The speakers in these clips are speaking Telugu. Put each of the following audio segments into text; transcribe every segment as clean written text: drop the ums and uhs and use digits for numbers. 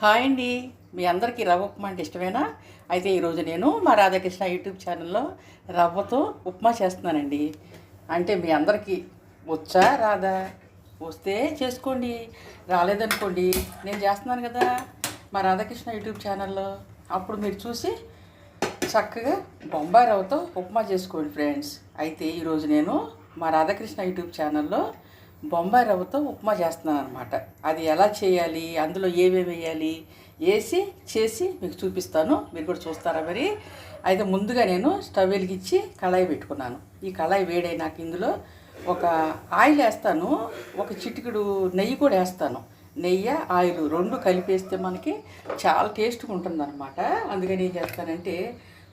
హాయ్ అండి. మీ అందరికీ రవ్వ ఉప్మా అంటే ఇష్టమేనా? అయితే ఈరోజు నేను మా రాధాకృష్ణ యూట్యూబ్ ఛానల్లో రవ్వతో ఉప్మా చేస్తున్నానండి. అంటే మీ అందరికీ వచ్చా రాదా? వస్తే చేసుకోండి, రాలేదనుకోండి నేను చేస్తున్నాను కదా మా రాధాకృష్ణ యూట్యూబ్ ఛానల్లో. అప్పుడు మీరు చూసి చక్కగా బొంబాయి రవ్వతో ఉప్మా చేసుకోండి ఫ్రెండ్స్. అయితే ఈరోజు నేను మా రాధాకృష్ణ యూట్యూబ్ ఛానల్లో బొంబాయి రవ్వతో ఉప్మా చేస్తున్నాను అనమాట. అది ఎలా చేయాలి, అందులో ఏమేమి వేయాలి వేసి చేసి మీకు చూపిస్తాను. మీరు కూడా చూస్తారా మరి? అయితే ముందుగా నేను స్టవ్ వెలిగించి కళాయి పెట్టుకున్నాను. ఈ కళాయి వేడైనాక ఇందులో ఒక ఆయిల్ వేస్తాను, ఒక చిటికెడు నెయ్యి కూడా వేస్తాను. నెయ్యి ఆయిల్ రెండు కలిపేస్తే మనకి చాలా టేస్ట్గా ఉంటుందన్నమాట. అందుకని ఏం చేస్తానంటే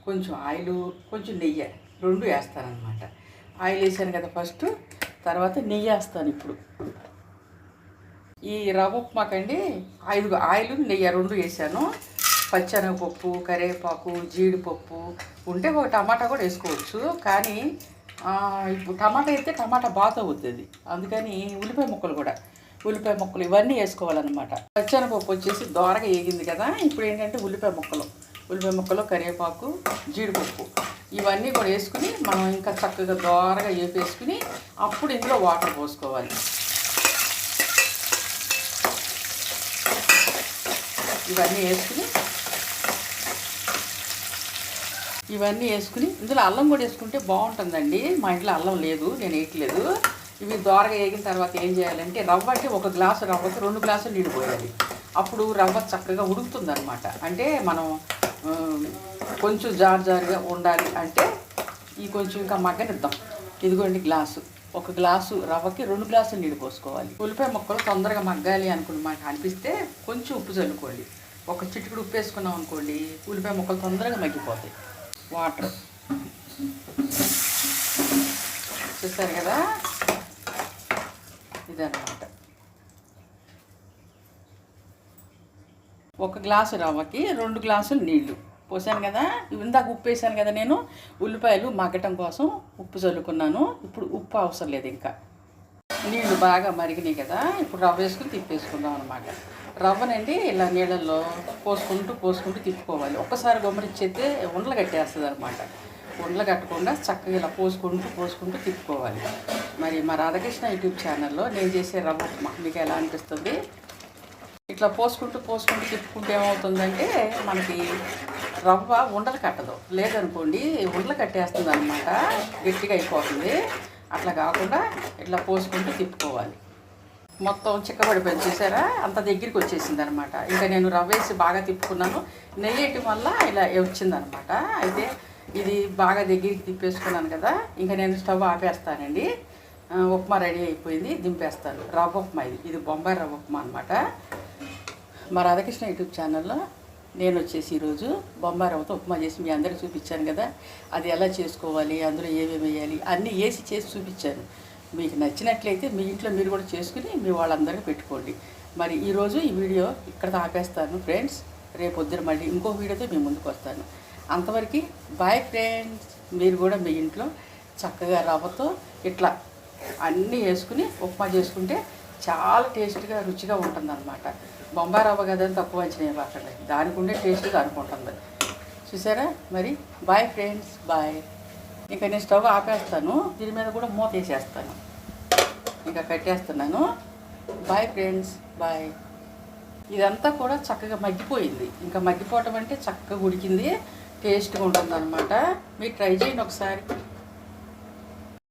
కొంచెం ఆయిల్ కొంచెం నెయ్యి రెండు వేస్తానన్నమాట. ఆయిల్ వేసాను కదా ఫస్ట్, తర్వాత నెయ్యి వేస్తాను. ఇప్పుడు ఈ రవ్వ ఉప్మాకండి ఆయిల్ నెయ్యి రెండు వేసాను. పచ్చెనగపప్పు, కరివేపాకు, జీడిపప్పు ఉంటే ఒక టమాటా కూడా వేసుకోవచ్చు. కానీ ఇప్పుడు టమాటా అయితే టమాటా బాగా అవుతుంది. అందుకని ఉల్లిపాయ ముక్కలు ఇవన్నీ వేసుకోవాలన్నమాట. పచ్చెనగపప్పు వచ్చేసి దోరగా వేగింది కదా. ఇప్పుడు ఏంటంటే ఉల్లిపాయ ముక్కలు, కరివేపాకు, జీడిపప్పు ఇవన్నీ కూడా వేసుకుని మనం ఇంకా చక్కగా దోరగా వేపేసుకుని అప్పుడు ఇందులో వాటర్ పోసుకోవాలి. ఇవన్నీ వేసుకుని ఇందులో అల్లం కూడా వేసుకుంటే బాగుంటుందండి. మా ఇంట్లో అల్లం లేదు, నేను వేయట్లేదు. ఇవి దోరగా వేగిన తర్వాత ఏం చేయాలంటే రవ్వ అంటే ఒక గ్లాసు రవ్వకి 2 గ్లాసులు నీళ్ళు పోయాలి. అప్పుడు రవ్వ చక్కగా ఉడుకుతుంది అనమాట. అంటే మనం కొంచెం జారుగా ఉండాలి అంటే ఈ కొంచెం ఇంకా మగ్గనిద్దాం. ఇదిగోండి ఒక గ్లాసు రవ్వకి 2 గ్లాసులు నీళ్ళు పోసుకోవాలి. ఉల్లిపాయ ముక్కలు తొందరగా మగ్గాలి మనకు అనిపిస్తే కొంచెం ఉప్పు చల్లుకోండి. ఒక చిటికెడు ఉప్పు వేసుకున్నాం అనుకోండి, ఉల్లిపాయ ముక్కలు తొందరగా మగ్గిపోతాయి. వాటర్ చూస్తారు కదా, ఇదన్నమాట. ఒక గ్లాసు రవ్వకి 2 గ్లాసులు నీళ్ళు పోసాను కదా. ఇందాక ఉప్పు వేసాను కదా నేను. ఉల్లిపాయలు మగ్గటం కోసం ఉప్పు చల్లుకున్నాను. ఇప్పుడు ఉప్పు అవసరం లేదు. ఇంకా నీళ్లు బాగా మరిగినాయి కదా. ఇప్పుడు రవ్వ వేసుకుని తిప్పేసుకుందాం అనమాట. రవ్వనండి ఇలా నీళ్ళల్లో పోసుకుంటూ తిప్పుకోవాలి. ఒక్కసారి గుమ్మరిచ్చేస్తే ఉండలు కట్టేస్తుంది అనమాట. ఉండలు కట్టకుండా చక్కగా ఇలా పోసుకుంటూ తిప్పుకోవాలి. మరి మా రాధాకృష్ణ యూట్యూబ్ ఛానల్లో నేను చేసే రవ్వ ఉప్మా మీకు ఎలా అనిపిస్తుంది? ఇట్లా పోసుకుంటూ తిప్పుకుంటే ఏమవుతుందంటే మనకి రవ్వ ఉండలు కట్టదు. లేదనుకోండి ఉండలు కట్టేస్తుంది అనమాట, గట్టిగా అయిపోతుంది. అట్లా కాకుండా ఇట్లా పోసుకుంటూ తిప్పుకోవాలి. మొత్తం చిక్కబడిపోయింది చూసారా, అంత దగ్గరికి వచ్చేసింది అనమాట. ఇంకా నేను రవ్వ వేసి బాగా తిప్పుకున్నాను. నెయ్యి వేయటం వల్ల ఇలా వచ్చిందనమాట. అయితే ఇది బాగా దగ్గరికి తిప్పేసుకున్నాను కదా. ఇంకా నేను స్టవ్ ఆపేస్తానండి. ఉప్మా రెడీ అయిపోయింది, దింపేస్తాను. రవ్వ ఉప్మా ఇది బొంబాయి రవ్వ ఉప్మా అనమాట. మా రాధాకృష్ణ యూట్యూబ్ ఛానల్లో నేను వచ్చేసి ఈరోజు బొంబాయి రవ్వతో ఉప్మా చేసి మీ అందరికీ చూపించాను కదా. అది ఎలా చేసుకోవాలి, అందులో ఏమేమి వేయాలి అన్నీ వేసి చేసి చూపించాను. మీకు నచ్చినట్లయితే మీ ఇంట్లో మీరు కూడా చేసుకుని మీ వాళ్ళందరికీ పెట్టుకోండి. మరి ఈరోజు ఈ వీడియో ఇక్కడ ఆపేస్తాను ఫ్రెండ్స్. రేపు పొద్దున మళ్ళీ ఇంకో వీడియోతో మీ ముందుకు వస్తాను. అంతవరకు బాయ్ ఫ్రెండ్స్. మీరు కూడా మీ ఇంట్లో చక్కగా రవ్వతో ఇట్లా అన్నీ వేసుకుని ఉప్మా చేసుకుంటే చాలా టేస్ట్గా రుచిగా ఉంటుందన్నమాట. బొంబాయి రవ్వ కదా అని తక్కువ అంచనా ఇవ్వకండి, దానికి ఉండే టేస్ట్ దానికి ఉంటుంది. చూసారా మరి? Bye friends, bye. ఇంకా నేను స్టవ్ ఆపేస్తాను. దీని మీద కూడా మూత వేసేస్తాను. ఇంకా కట్టేస్తున్నాను. Bye friends, bye. ఇదంతా కూడా చక్కగా మగ్గిపోయింది. ఇంకా మగ్గిపోవటం అంటే చక్కగా ఉడికింది, టేస్ట్గా ఉంటుందన్నమాట. మీరు ట్రై చేయండి ఒకసారి.